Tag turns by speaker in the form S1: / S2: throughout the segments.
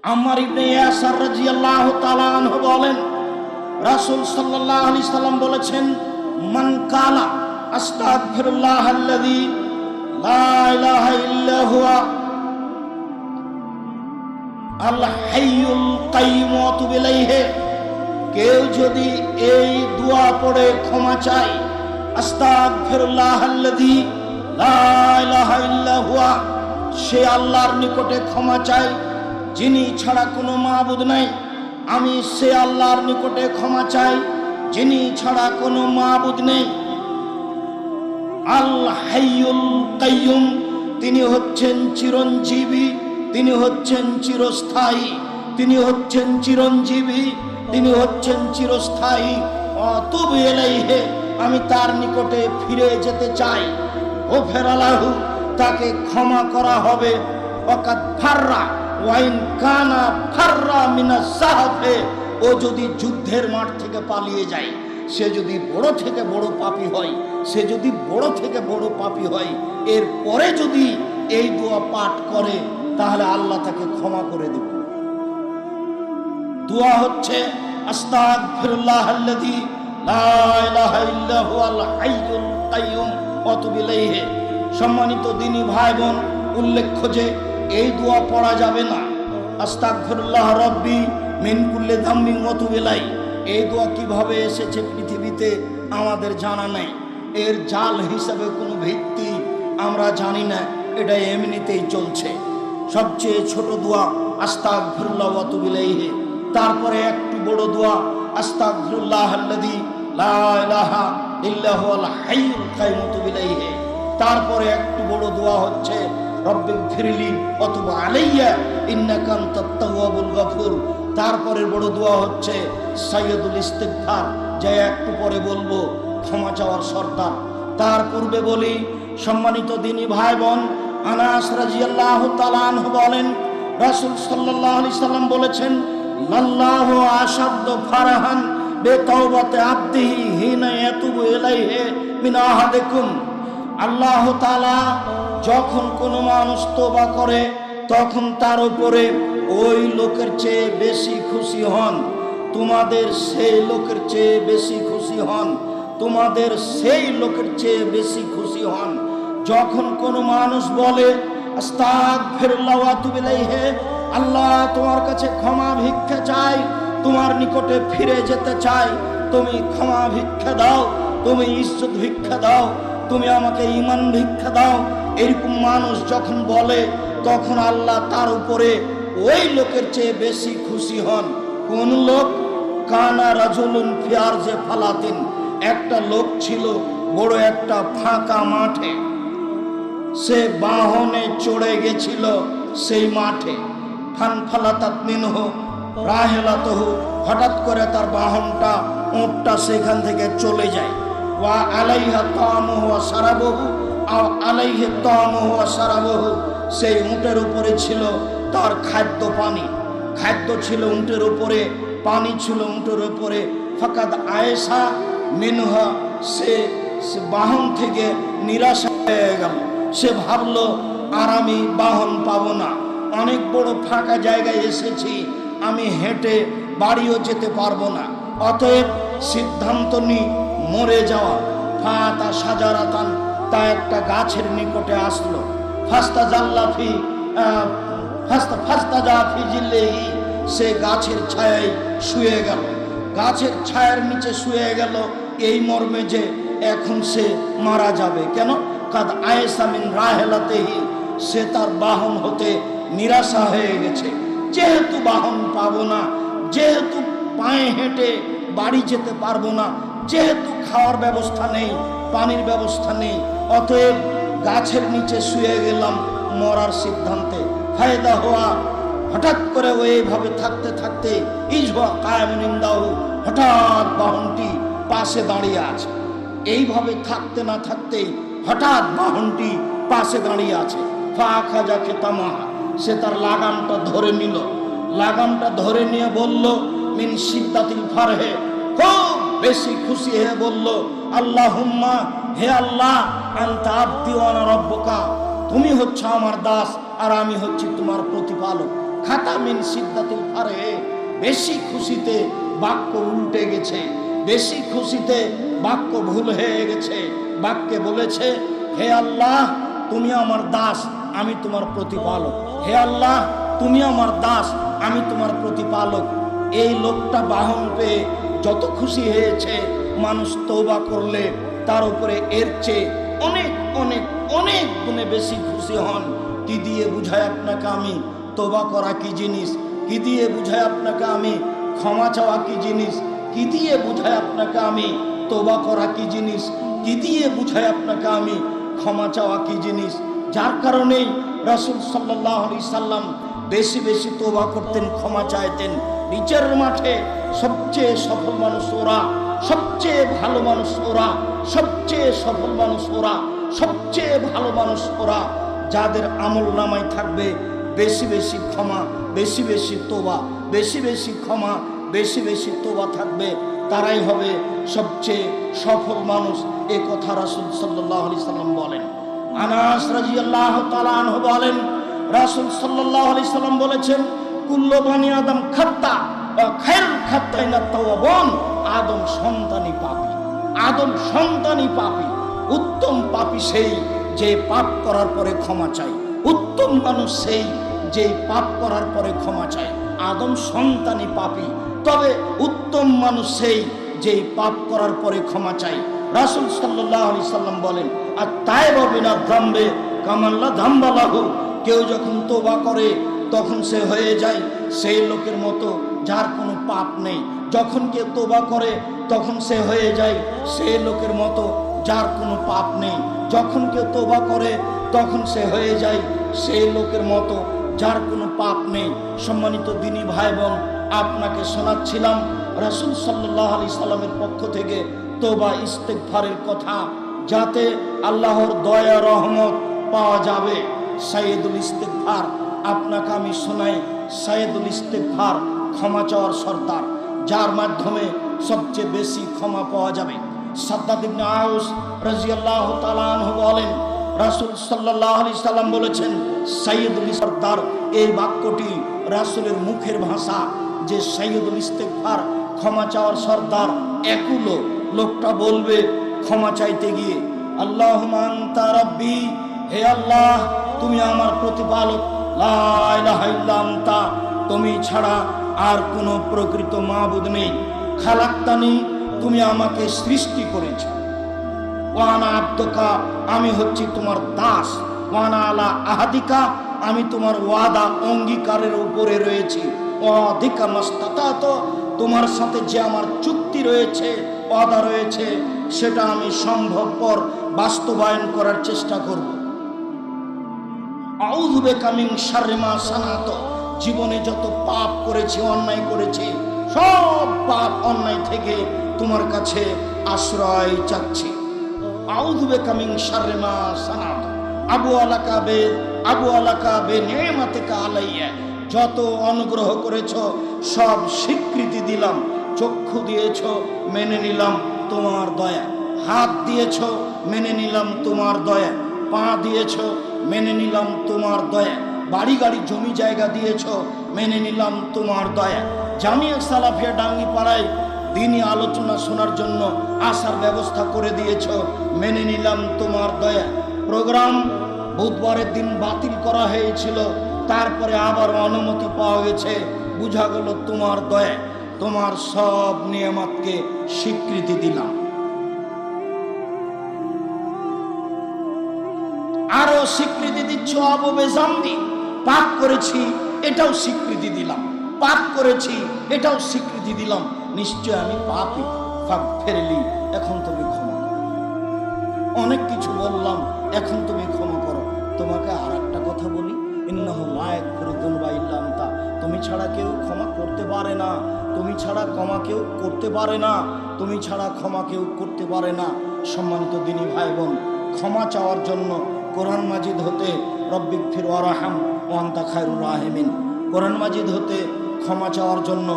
S1: আম্মার ইবনে ইয়াসার রাদিয়াল্লাহু তাআলা আনহু বলেন, রাসূল সাল্লাল্লাহু আলাইহি সাল্লাম বলেছেন, মান কালা আস্তাগফিরুল্লাহাল্লাযী লা ইলাহা ইল্লা হুয়া আল হাইয়ুল কাইয়্যুম ওয়া তুবু ইলাইহি, কেউ যদি এই দোয়া পড়ে ক্ষমা চায়, আস্তাগফিরুল্লাহাল্লাযী লা ইলাহা ইল্লা হুয়া, সে আল্লাহর নিকটে ক্ষমা চায় যিনি ছাড়া কোনো মাবুদ নাই, আমি সে আল্লাহর নিকটে ক্ষমা চাই যিনি ছাড়া কোনো মাবুদ নেই। আল হাইয়ুল কাইয়্যুম, তিনি হচ্ছেন চিরঞ্জীবী, তিনি হচ্ছেন চিরস্থায়ী, তিনি হচ্ছেন চিরঞ্জীবী, তিনি হচ্ছেন চিরস্থায়ী। অতুবু ইলাইহি, আমি তার নিকটে ফিরে যেতে চাই। ও ফেরালাহু, তাকে ক্ষমা করা হবে। ওয়াকাদ ফাররা ওয়াইন কানা ফাররা মিনাস সাহাফে, ও যদি যুদ্ধের মাঠ থেকে পালিয়ে যায়, সে যদি বড় থেকে বড় পাপী হয়, সে যদি বড় থেকে বড় পাপী হয়, এরপরে যদি এই দোয়া পাঠ করে, তাহলে আল্লাহ তাকে ক্ষমা করে দেবে। দোয়া হচ্ছে আস্তাগফিরুল্লাহাল্লাযী লা ইলাহা ইল্লা হুয়াল হাইয়ুল কাইয়্যুম ওয়া তুবু ইলাইহি। সম্মানিত দিনী ভাই বোন, উল্লেখ্য যে এই দোয়া পড়া যাবে না। আস্তাগফিরুল্লাহ রাব্বি মিন কুল্লি যামবিন ওয়া তুবু ইলাইহি, এই দোয়া কিভাবে এসেছে পৃথিবীতে আমাদের জানা নেই। এর জাল হিসাবে কোনো ভিত্তি আমরা জানি না, এটা এমনিতেই চলছে। সবচেয়ে ছোট দোয়া আস্তাগফিরুল্লাহ ওয়া তুবু ইলাইহি, তারপরে একটু বড় দোয়া আস্তাগফিরুল্লাহাল্লাযী লা ইলাহা ইল্লা হুয়াল হাইয়ুল কাইয়্যুম ওয়া তুবু ইলাইহি, তারপরে একটু বড় দোয়া হচ্ছে রব্বিগফিরলি ওয়া তুব আলাইয়া ইন্নাকা আনতাত তাওয়াবুল গফুর, তারপরে বড় দোয়া হচ্ছে সাইয়্যিদুল ইস্তিগফার, যা একটু পরে বলবো, ক্ষমা চাওয়ার সর্দার। তার পূর্বে বলি, সম্মানিত দিনী ভাই বোন, আনাস রাদিয়াল্লাহু তাআলা আনহু বলেন, রাসূল সাল্লাল্লাহু আলাইহি সাল্লাম বলেছেন, লাল্লাহু আশাদ্দু ফারাহান বিতাওবাতি আবদিহি হিনা ইয়াতুবু ইলাইহি মিন আহাদিকুম, আল্লাহ তাআলা যখন কোনো মানুষ তওবা করে, তখন তার উপরে ওই লোকের চেয়ে বেশি খুশি হন, তোমাদের সেই লোকের চেয়ে বেশি খুশি হন, তোমাদের সেই লোকের চেয়ে বেশি খুশি হন। যখন কোনো মানুষ বলে আস্তাগফিরুল্লাহ ওয়া আতুবু ইলাইহি, আল্লাহ তোমার কাছে ক্ষমা ভিক্ষা চাই, তোমার নিকটে ফিরে যেতে চাই, তুমি ক্ষমা ভিক্ষা দাও, তুমি ইজ্জত ভিক্ষা দাও, তুমি আমাকে ঈমান ভিক্ষা দাও, এরকম মানুষ যখন বলে, তখন আল্লাহ তার উপরে ওই লোকের চেয়ে বেশি খুশি হন। কোন লোক? কানা রাজুলুন ফি আরজি ফালাতিন, একটা লোক ছিল বড় একটা ফাঁকা মাঠে, সে বাহনে চড়ে গেছিল সেই মাঠে। ফানফালাতাত মিনহু রাহিলাতুহু, হঠাৎ করে তার বাহনটা, উটটা সেখান থেকে চলে যায়। ওয়া আলাইহা তা'মুহু ওয়া শারাবুহু আও আলাইহি তা'মুহু ওয়া শারাবুহু, সেই উটের উপরে ছিল তার খাদ্য পানি, খাদ্য ছিল উটের উপরে, পানি ছিল উটের উপরে। ফাকাদ আয়েশা মিনহা, সে বাহন থেকে নিরাশা হয়ে গেল, সে ভাবলো আর আমি বাহন পাবো না, অনেক বড় ফাঁকা জায়গায় এসেছি, আমি হেঁটে বাড়িও যেতে পারবো না, অতএব সিদ্ধান্ত নি মরে যাওয়া। ফাতা সাজারাতান, তা একটা গাছের নিকটে আসলো। ফাস্তা জাল্লাফি ফাস্তা জাফি জিল্লেহি, সে গাছের ছায়ায় শুয়ে গেল, গাছের ছায়ার নিচে শুয়ে গেল, এই মর্মে যে এখন সে মারা যাবে। কেন? কাদ আয়েশা মিন রাহিলাতিহি, সে তার বাহন হতে নিরাশা হয়ে গেছে। যেহেতু বাহন পাবো না, যেহেতু পায়ে হেঁটে বাড়ি যেতে পারবো না, যেহেতু খাওয়ার ব্যবস্থা নেই, পানির ব্যবস্থা নেই, অতএব গাছের নিচে শুয়ে গেলাম মরার সিদ্ধান্তে। ফায়দা হওয়া, হঠাৎ করে ওইভাবে থাকতে থাকতে ইজওয়া কায়ামুন ইনদাহু, হঠাৎ বাহনটি পাশে দাঁড়িয়ে আছে। এইভাবে থাকতে না থাকতেই হঠাৎ বাহনটি পাশে দাঁড়িয়ে আছে। ফাখাজা খেতামাহা, সে তার লাগামটা ধরে নিল, লাগামটা ধরে নিয়ে বলল, মিন শিদ্দাতিল ফারহে, খুব বেশি খুশি হয়ে বলল, আল্লাহুম্মা, হে আল্লাহ, আনতা আবদি ওয়া আনা রাব্বুকা, তুমি হচ্ছে আমার দাস আর আমি হচ্ছি তোমার প্রতিপালক। খাতা মিন সিদ্দাতিল ফারে, বেশি খুশিতে বাক্য উল্টে গেছে, বেশি খুশিতে বাক্য ভুল হয়ে গেছে। বাক্যে বলেছে, হে আল্লাহ তুমি আমার দাস, আমি তোমার প্রতিপালক। হে আল্লাহ তুমি আমার দাস, আমি তোমার প্রতিপালক। এই লোকটা বাহন পেয়ে যত খুশি হয়েছে, মানুষ তওবা করলে তার উপরে এর চেয়ে অনেক অনেক অনেক গুণে বেশি খুশি হন। কি দিয়ে বুঝায় আপনাকে আমি তওবা করা কি জিনিস? কি দিয়ে বুঝায় আপনাকে আমি ক্ষমা চাওয়া কি জিনিস? কি দিয়ে বুঝায় আপনাকে আমি তওবা করা কি জিনিস? কি দিয়ে বুঝায় আপনাকে আমি ক্ষমা চাওয়া কি জিনিস? যার কারণেই রাসূল সাল্লাল্লাহু আলাইহি সাল্লাম বেশি বেশি তওবা করতেন, ক্ষমা চাইতেন। বিচারের মাঠে সবচেয়ে সফল মানুষ ওরা, সবচেয়ে ভালো মানুষ ওরা, সবচেয়ে সফল মানুষ ওরা, সবচেয়ে ভালো মানুষ ওরা, যাদের আমল নামায় থাকবে বেশি বেশি ক্ষমা, বেশি বেশি তওবা, বেশি বেশি ক্ষমা, বেশি বেশি তওবা থাকবে, তারাই হবে সবচেয়ে সফল মানুষ। এ কথা রাসূল সাল্লাল্লাহু আলাইহি সাল্লাম বলেন। আনাস রাদিয়াল্লাহু তাআলা আনহু বলেন, রাসূল সাল্লাল্লাহু আলাইহি সাল্লাম বলেছেন, কুল্লু বানি আদম খাত্তা ওয়া খায়রুল খাত্তাইনা তাওয়াবুন। আদম সন্তানই পাপী, আদম সন্তানই পাপী। উত্তম পাপী সেই যে পাপ করার পরে ক্ষমা চায়। উত্তম মানুষ সেই যে পাপ করার পরে ক্ষমা চায়। আদম সন্তানই পাপী, তবে উত্তম মানুষ সেই যে পাপ করার পরে ক্ষমা চায়। রাসূল সাল্লাল্লাহু আলাইহি সাল্লাম বলেন, আর তাইবা বিনা যামবে কামাল্লা যামবা লাহু। কেউ যখন তওবা করে তখন সে হয়ে যায় সেই লোকের মতো যার কোনো পাপ নেই। যখন কেউ তওবা করে তখন সে হয়ে যায় সেই লোকের মতো যার কোনো পাপ নেই। যখন কেউ তওবা করে তখন সে হয়ে যায় সেই লোকের মতো যার কোনো পাপ নেই। সম্মানিত দিনী ভাই বোন, আপনাকে শোনাচ্ছিলাম রাসূল সাল্লাল্লাহু আলাইহি সাল্লামের পক্ষ থেকে তওবা ইস্তেগফারের কথা, যাতে আল্লাহর দয়া রহমত পাওয়া যাবে। সাইয়্যিদুল ইস্তেগফার আপনাকে আমি শোনাই। সাইয়্যিদুল ইস্তেগফার ক্ষমা চাওয়ার সর্দার, যার মাধ্যমে সবচেয়ে বেশি ক্ষমা পাওয়া যাবে। সাদ্দাদ ইবনে আউস রাদিয়াল্লাহু তাআলা আনহু বলেন, রাসূল সাল্লাল্লাহু আলাইহি সাল্লাম বলেছেন, সাইয়্যিদুল সর্দার, এই বাক্যটি রাসূলের মুখের ভাষা যে সাইয়্যিদুল ইস্তেগফার ক্ষমা চাওয়ার সর্দার। একুলো লোকটা বলবে ক্ষমা চাইতে গিয়ে, আল্লাহুম্মা আনতা রাব্বি, হে আল্লাহ তুমি আমার প্রতিপালক, লা ইলাহা ইল্লা আনতা, তুমি ছাড়া আর কোনো প্রকৃত মাবুদ নেই। খালাক্তানি, তুমি আমাকে সৃষ্টি করেছ। ওয়ানা আব্দুকা, আমি হচ্ছি তোমার দাস। ওয়ানা আলা আহাদিকা, আমি তোমার ওয়াদা অঙ্গীকারের উপরে রয়েছি। ওয়াদিকা মাস্তাতাত, তোমার সাথে যে আমার চুক্তি রয়েছে, ওয়াদা রয়েছে, সেটা আমি সম্ভবপর বাস্তবায়ন করার চেষ্টা করব। আউযু বিকা মিন শাররি মা সানাত, জীবনে যত পাপ করেছি, অন্যায় করেছি, সব পাপ অন্যায় থেকে তোমার কাছে আশ্রয় চাচ্ছি। আউযু বিকা মিন শাররি মা সানাত আবু আলাকা বে নি'মাতিকা আলাইয়া, যত অনুগ্রহ করেছ সব স্বীকৃতি দিলাম। চক্ষু দিয়েছ, মেনে নিলাম তোমার দয়া। হাত দিয়েছ, মেনে নিলাম তোমার দয়া। পা দিয়েছ, মেনে নিলাম তোমার দয়া। বাড়ি গাড়ি জমি জায়গা দিয়েছ, মেনে নিলাম তোমার দয়া। জামিয়া সালাফিয়া ডাঙ্গি পাড়ায় দিনই আলোচনা শোনার জন্য আসার ব্যবস্থা করে দিয়েছ, মেনে নিলাম তোমার দয়া। প্রোগ্রাম বুধবারের দিন বাতিল করা হয়েছিল, তারপরে আবার অনুমতি পাওয়া গেছে, বুঝা গেল তোমার দয়া। তোমার সব নিয়ামতকে স্বীকৃতি দিলাম। আরো স্বীকৃতি দিচ্ছ, আবু বেজাম্বি, পাপ করেছি এটাও স্বীকৃতি দিলাম। পাপ করেছি এটাও স্বীকৃতি দিলাম। নিশ্চয় আমি পাপী, ফাগফিরলি, এখন তুমি ক্ষমা করো। অনেক কিছু বললাম, এখন তুমি ক্ষমা করো। তোমাকে আর একটা কথা বলি, ইন্নাহু লা ইয়াগফিরু যুনুবা ইল্লা আনতা, তুমি ছাড়া কেউ ক্ষমা করতে পারে না। তুমি ছাড়া ক্ষমা কেউ করতে পারে না। তুমি ছাড়া ক্ষমা কেউ করতে পারে না। সম্মানিত দিনী ভাই বোন, ক্ষমা চাওয়ার জন্য কোরআন মাজিদ হতে রব্বিগফির ওয়ারহাম ওয়া আনতা খায়রুর রাহিমিন, কোরআন মাজিদ হতে ক্ষমা চাওয়ার জন্য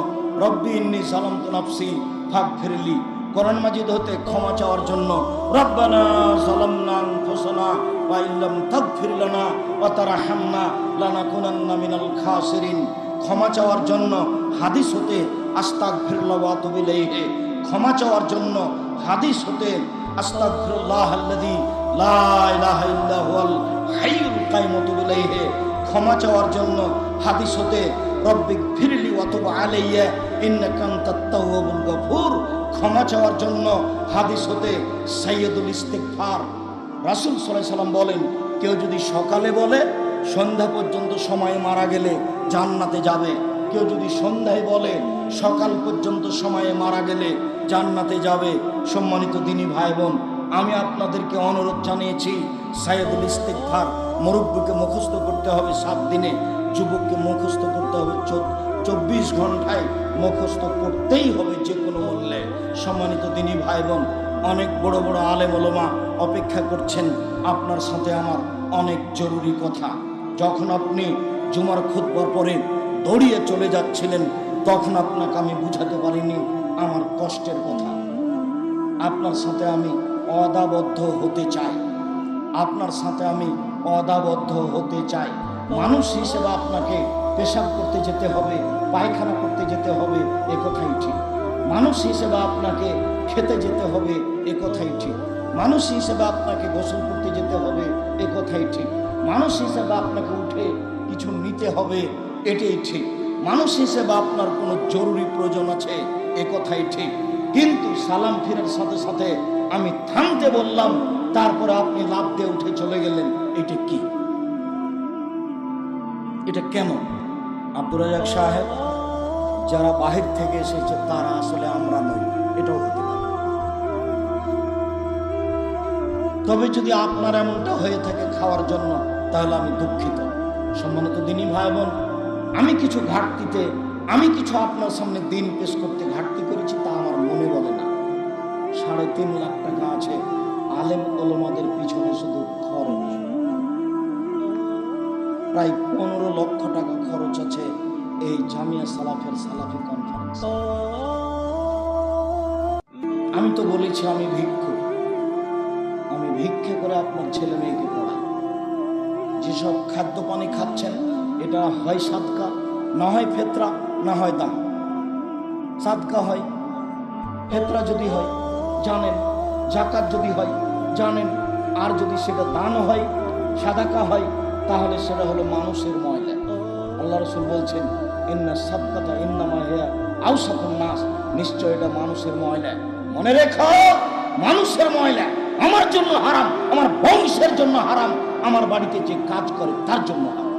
S1: রব্বি ইন্নী যালামতু নাফসি ফাগফিরলি, কোরআন মাজিদ হতে ক্ষমা চাওয়ার জন্য, রব্বানা যালামনা আনফুসানা ওয়া ইল্লাম তাগফির লানা ওয়া তারহামনা লানাকুনান্না মিনাল খাসিরিন। ক্ষমা চাওয়ার জন্য হাদিস হতে আস্তাগফিরুল্লাহ ওয়া আতুবু ইলাইহি। ক্ষমা চাওয়ার জন্য হাদিস হতে আস্তাগফিরুল্লাহাল্লাযী লা ইলাহা ইল্লা হুয়াল হাইয়ুল কাইয়ুম ওয়া আতুবু ইলাইহি। ক্ষমা চাওয়ার জন্য হাদিস হতে রব্বিক ফিরলি ওয়া তুব আলাইয়া ইন্নাকা আনতাত তাওয়াবুল গফুর। ক্ষমা চাওয়ার জন্য হাদিস হতে সাইয়্যিদুল ইস্তিগফার। রাসূল সাল্লাল্লাহু আলাইহি সাল্লাম বলেন, কেউ যদি সকালে বলে সন্ধ্যা পর্যন্ত সময় মারা গেলে জান্নাতে যাবে, কেউ যদি সন্ধ্যায় বলে সকাল পর্যন্ত সময়ে মারা গেলে জান্নাতে যাবে। সম্মানিত দিনী ভাই বোন, আমি আপনাদেরকে অনুরোধ জানিয়েছি, সাইয়্যিদুল ইস্তিগফার মুরব্বিকে মুখস্থ করতে হবে 7 দিনে, যুবককে মুখস্থ করতে হবে 24 ঘন্টায়, মুখস্থ করতেই হবে যে কোনো মূল্যে। সম্মানিত দিনী ভাই বোন, অনেক বড় বড় আলেম ওলামা অপেক্ষা করছেন, আপনার সাথে আমার অনেক জরুরি কথা। যখন আপনি জুমার খুতবার পরে দৌড়িয়ে চলে যাচ্ছিলেন, তখন আপনাকে আমি বুঝাতে পারিনি আমার কষ্টের কথা। আপনার সাথে আমি অদাবদ্ধ হতে চাই, আপনার সাথে আমি অদাবদ্ধ হতে চাই। মানুষ হিসেবে আপনাকে পেশাব করতে যেতে হবে, পায়খানা করতে যেতে হবে, এ কথাই ঠিক। মানুষ হিসেবে আপনাকে খেতে যেতে হবে, এ কথাই ঠিক। মানুষ হিসেবে আপনাকে গোসল করতে যেতে হবে, এ কথাই ঠিক। মানুষ হিসেবে আপনাকে উঠে কিছু নিতে হবে, এটাই ঠিক। মানুষ হিসেবে আপনার কোনো জরুরি প্রয়োজন আছে, এ কথাই ঠিক। কিন্তু সালাম ফিরার সাথে সাথে আমি থামতে বললাম, তারপরে আপনি লাফ দিয়ে উঠে চলে গেলেন, এটা কি? এটা কেন? আব্দুর রাজ্জাক সাহেব, যারা বাহির থেকে এসেছে তারা আসলে আমরা নই, এটাও হতে পারে। তবে যদি আপনার এমনটা হয়ে থাকে খাওয়ার জন্য, তাহলে আমি দুঃখিত। সম্মানিত দিনী ভাই বোন, আমি কিছু ঘাটতিতে, আমি কিছু আপনার সামনে দিন পেশ করতে ঘাটতি করেছি, তা আমার মনে বলে না। 3.5 লাখ টাকা আছে আলেম ওলামাদের পিছনে শুধু খরচ, প্রায় 15 লক্ষ টাকা খরচ আছে এই জামিয়া সালাফের সালাফি কনফারেন্স। আমি তো বলেছি আমি ভিক্ষুক, আমি ভিক্ষে করে আপনার ছেলে মেয়েকে পড়াই। যেসব খাদ্য পানি খাচ্ছেন, এটা হয় সাদকা, না হয় ফেতরা, না হয় দান। সাদকা হয়, ফেতরা যদি হয় জানেন, জাকাত যদি হয় জানেন, আর যদি সেটা দান হয়, সাদাকা হয়, তাহলে সেটা হলো মানুষের ময়লা। আল্লাহ রাসূল বলছেন, ইন্না সাদকাতা ইন্নামা হিয়া আওসাকুন নাস, নিশ্চয় এটা মানুষের ময়লা। মনে রেখো, মানুষের ময়লা আমার জন্য হারাম, আমার বংশের জন্য হারাম, আমার বাড়িতে যে কাজ করে তার জন্য হারাম।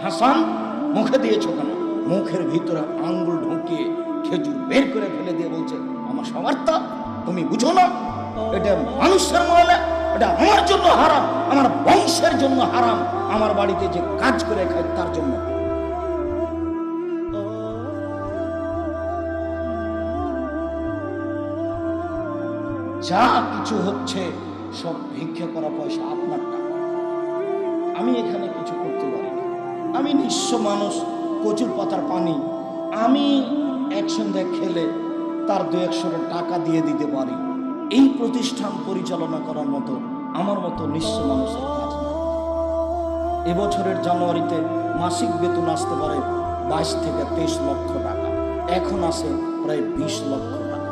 S1: হাসান, মুখে দিয়েছো কেন? মুখের ভিতরে আঙ্গুল ঢুকিয়ে খেজুর বের করে ফেলে দিয়ে বলছে, আমার সবার্তা তুমি বুঝো না, এটা মানুষের ময়লা, এটা আমার জন্য হারাম, আমার বংশের জন্য হারাম, আমার বাড়িতে যে কাজ করে খায় তার জন্য। যা কিছু হচ্ছে সব ভিক্ষা করা পয়সা, আপনার টাকা। আমি এখানে কিছু করতে পারি না, আমি নিঃস্ব মানুষ, কচুর পাতার পানি। আমি এক সন্ধ্যা খেলে তার 2-100 টাকা দিয়ে দিতে পারি। এই প্রতিষ্ঠান পরিচালনা করার মতো আমার মতো নিঃস্ব মানুষের কাজ না। এবছরের জানুয়ারিতে মাসিক বেতন আসতে পারে 22 থেকে 23 লক্ষ টাকা, এখন আসে প্রায় 20 লক্ষ টাকা।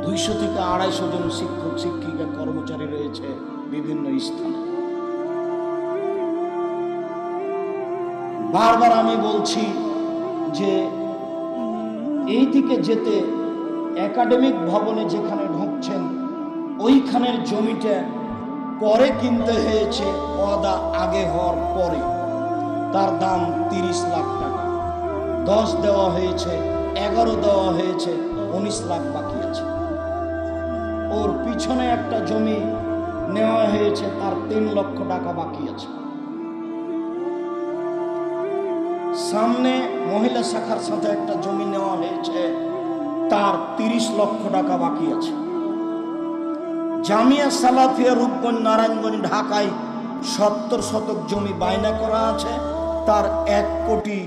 S1: 200 থেকে 250 জন শিক্ষক শিক্ষিকা কর্মচারী রয়েছে বিভিন্ন স্থানে। বারবার আমি বলছি যে এই দিকে যেতে একাডেমিক ভবনে যেখানে ঢুকছেন, ওইখানের জমিটা পরে কিনতে হয়েছে, ওয়াদা আগে হওয়ার পরে। তার দাম 30 লাখ টাকা, 10 দেওয়া হয়েছে, 11 দেওয়া হয়েছে, 19 লাখ বাকি আছে। ওর পিছনে একটা জমি নেওয়া হয়েছে, তার 3 লক্ষ টাকা বাকি আছে। সামনে মহিলা শাখার সাথে একটা জমি নেওয়া হয়েছে, তার 30 লক্ষ টাকা বাকি আছে। জামিয়া সালাফিয়া রূপগঞ্জ নারায়ণগঞ্জ ঢাকায় 70 শতক জমি বায়না করা আছে, তার 1 কোটি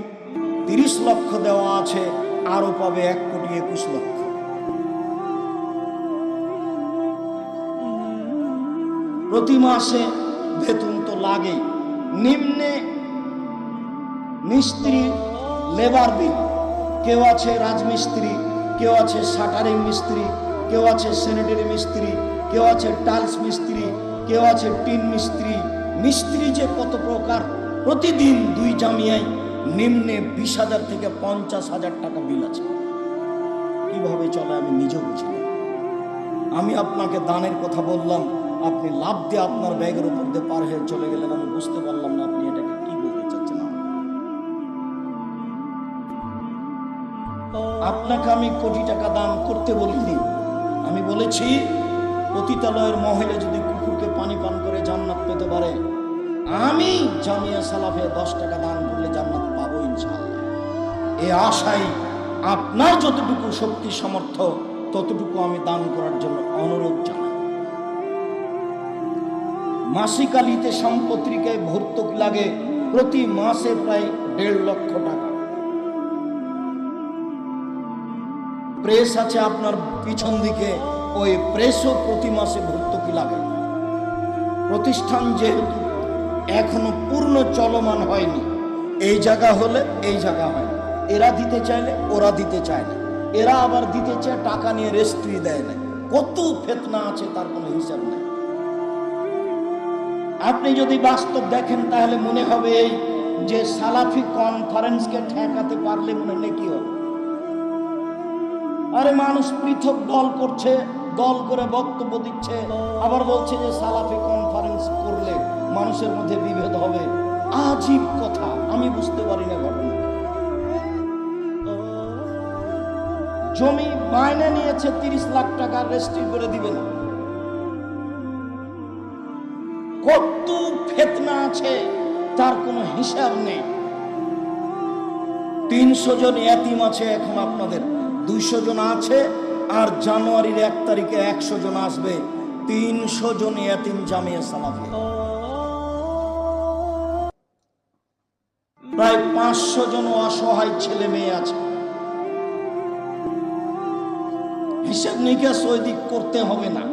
S1: 30 লক্ষ দেওয়া আছে, আরো পাবে 1,21,00,000। প্রতি মাসে বেতন তো লাগেই। নিম্নে মিস্ত্রি, লেবার বিল, কেউ আছে রাজমিস্ত্রি, কেউ আছে শাটারিং মিস্ত্রি, কেউ আছে স্যানিটারি মিস্ত্রি, কেউ আছে টাইলস মিস্ত্রি, কেউ আছে টিন মিস্ত্রি। মিস্ত্রি যে কত প্রকার! প্রতিদিন 2 জামিয়ায় নিম্নে 20,000 থেকে 50,000 টাকা বিল আছে। কিভাবে চলে আমি নিজেও বুঝি না। আমি আপনাকে দানের কথা বললাম, আপনি লাভ দিয়ে আপনার ব্যাগের উপর দিয়ে পার হয়ে চলে গেলেন। আমি বুঝতে পারলাম না আপনি এটাকে কি বলতে চাচ্ছেন। আপনাকে আমি কোটি টাকা দান করতে বলিনি। আমি বলেছি পতিতালয়ের মহিলা যদি কুকুরকে পানি পান করে জান্নাত পেতে পারে, আমি জামিয়া সালাফে 10 টাকা দান করলে জান্নাত পাবো ইনশাআল্লাহ। এই আশায় আপনার যতটুকু শক্তি সামর্থ্য ততটুকু আমি দান করার জন্য অনুরোধ জানাই। মাসিক আলিতে সম্পত্রিকায় ভর্তুকি লাগে প্রতি মাসে প্রায় 1.5 লক্ষ টাকা। প্রেস আছে আপনার পিছন দিকে, ওই প্রেসও প্রতি মাসে ভর্তুকি লাগে। প্রতিষ্ঠান যেহেতু এখনো পূর্ণ চলমান হয়নি, এই জায়গা হলে এই জায়গা হয়, এরা দিতে চাইলে ওরা দিতে চায় না, এরা আবার দিতে চায় টাকা নিয়ে রেস্ট্রি দেয় না। কত ফেতনা আছে তার কোনো হিসাব নেই। আপনি যদি বাস্তব দেখেন তাহলে মনে হবে এই যে সালাফি কনফারেন্সকে ঠেকাতে পারলে মনে হয় কি হবে। আরে মানুষ পৃথক দল করছে, দল করে বক্তব্য দিচ্ছে, আবার বলছে যে সালাফি কনফারেন্স করলে মানুষের মধ্যে বিভেদ হবে। আজীব কথা, আমি বুঝতে পারি না ঘটনা। জমি মাইনে নিয়েছে 30 লাখ টাকা, রেজিস্ট্রি করে দিবে না। কত ফিতনা আছে তার কোনো হিসাব নেই। 300 জন ইয়াতিম আছে এখন আপনাদের, 200 জন আছে, আর জানুয়ারির 1 তারিখে 100 জন আসবে। 300 জন ইয়াতিম জামিয়া সালাফি। প্রায় 500 জন অসহায় ছেলে মেয়ে আছে। হিসাব নিকাশ ওই দিক করতে হবে না,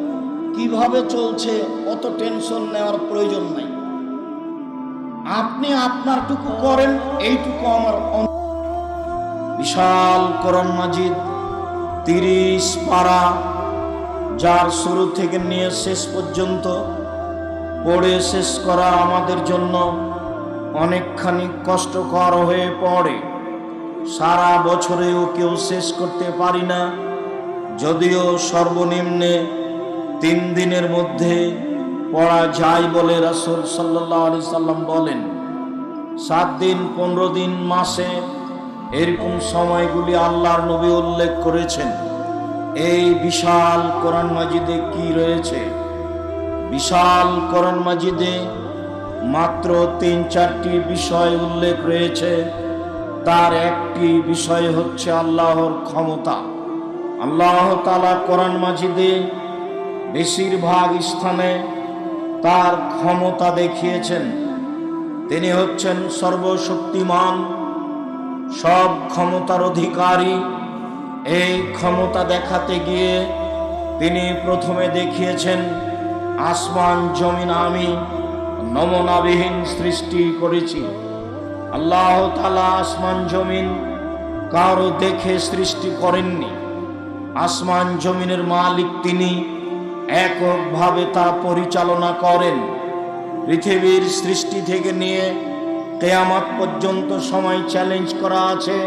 S1: কিভাবে চলছে অত টেনশন নেওয়ার প্রয়োজন নাই। আপনি আপনারটুকু করেন, এইটুকু আমার। বিশাল কোরআন মাজিদ 30 পারা, যার শুরু থেকে নিয়ে শেষ পর্যন্ত পড়ে শেষ করা আমাদের জন্য অনেকখানি কষ্টকর হয়ে পড়ে। সারা বছরেও কেউ শেষ করতে পারি না, যদিও সর্বনিম্নে 3 দিনের মধ্যে পড়া যায় বলে রাসূল সাল্লাল্লাহু আলাইহি সাল্লাম বলেন। 7 দিন, 15 দিন, মাসে, এরকম সময়গুলি আল্লাহর নবী উল্লেখ করেছেন। এই বিশাল কোরআন মাজিদে কি রয়েছে? বিশাল কোরআন মাজিদে মাত্র 3-4টি বিষয় উল্লেখ রয়েছে। তার একটি বিষয় হচ্ছে আল্লাহর ক্ষমতা। আল্লাহ তাআলা কোরআন মাজিদে বেশিরভাগ স্থানে তার ক্ষমতা দেখিয়েছেন। তিনি হচ্ছেন সর্বশক্তিমান, সব ক্ষমতার অধিকারী। এই ক্ষমতা দেখাতে গিয়ে তিনি প্রথমে দেখিয়েছেন আসমান জমিন আমি নমুনাবিহীন সৃষ্টি করেছি। আল্লাহ তাআলা আসমান জমিন কারো দেখে সৃষ্টি করেননি। আসমান জমিনের মালিক তিনি, এককভাবে তা পরিচালনা করেন। পৃথিবীর সৃষ্টি থেকে নিয়ে কিয়ামত পর্যন্ত সময় চ্যালেঞ্জ করা আছে।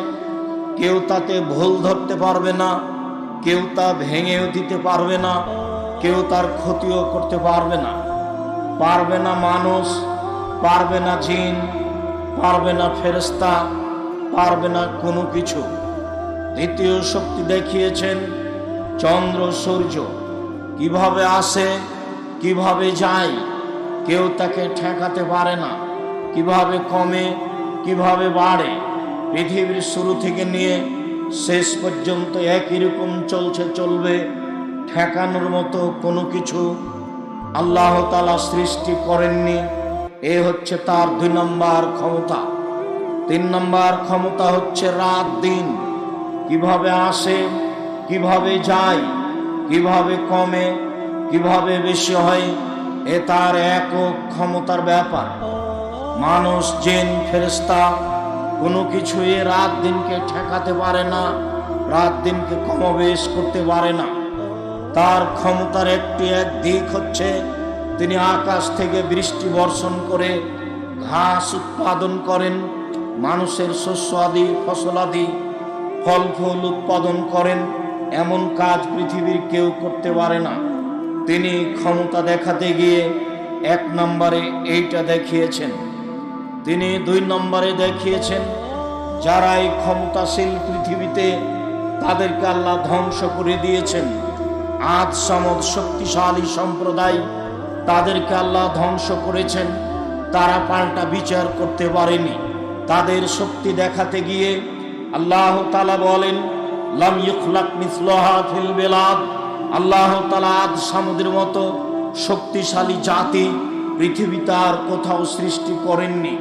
S1: কেউ তাতে ভুল ধরতে পারবে না, কেউ তা ভেঙেও দিতে পারবে না, কেউ তার ক্ষতিও করতে পারবে না। পারবে না মানুষ, পারবে না জিন, পারবে না ফেরেশতা, পারবে না কোনো কিছু। দ্বিতীয় শক্তি দেখিয়েছেন চন্দ্র সূর্য কিভাবে আসে, কিভাবে যায়, কেউ তাকে ঠেকাতে পারে না। কিভাবে কমে, কিভাবে বাড়ে, পৃথিবীর শুরু থেকে নিয়ে শেষ পর্যন্ত একই রকম চলছে, চলবে। ঠেকানোর মতো কোনো কিছু আল্লাহ তাআলা সৃষ্টি করেননি। এ হচ্ছে তার 2 নম্বর ক্ষমতা। 3 নম্বর ক্ষমতা হচ্ছে রাত দিন। কিভাবে আসে, কিভাবে যায়, কিভাবে কমে, কিভাবে বেশি হয়, এ তার একক ক্ষমতার ব্যাপার। মানুষ, জিন, ফেরেশতা কোনো কিছুই রাত দিনকে ঠেকাতে পারে না, রাত দিনকে কমবেশ করতে পারে না। তার ক্ষমতার এক দিক হচ্ছে তিনি আকাশ থেকে বৃষ্টি বর্ষণ করে ঘাস উৎপাদন করেন, মানুষের শস্য আদি, ফসল আদি, ফল ফুল উৎপাদন করেন। এমন কাজ পৃথিবীর কেউ করতে পারে না। তিনি ক্ষমতা দেখাতে গিয়ে 1 নম্বরে এইটা দেখিয়েছেন। তিনি 2 নম্বরে দেখিয়েছেন যারা এই ক্ষমতাশীল পৃথিবীতে, তাদেরকে আল্লাহ ধ্বংস করে দিয়েছেন। আদ সামদ শক্তিশালী সম্প্রদায়, তাদেরকে আল্লাহ ধ্বংস করেছেন। তারা পাল্টা বিচার করতে পারেনি। তাদের শক্তি দেখাতে গিয়ে আল্লাহ তাআলা বলেন, লাম ইখলাক মিসলুহা ফিল বিলাদ। আল্লাহ তাআলা আদ সামুদের মতো শক্তিশালী জাতি পৃথিবীতে আর কোথাও সৃষ্টি করেননি।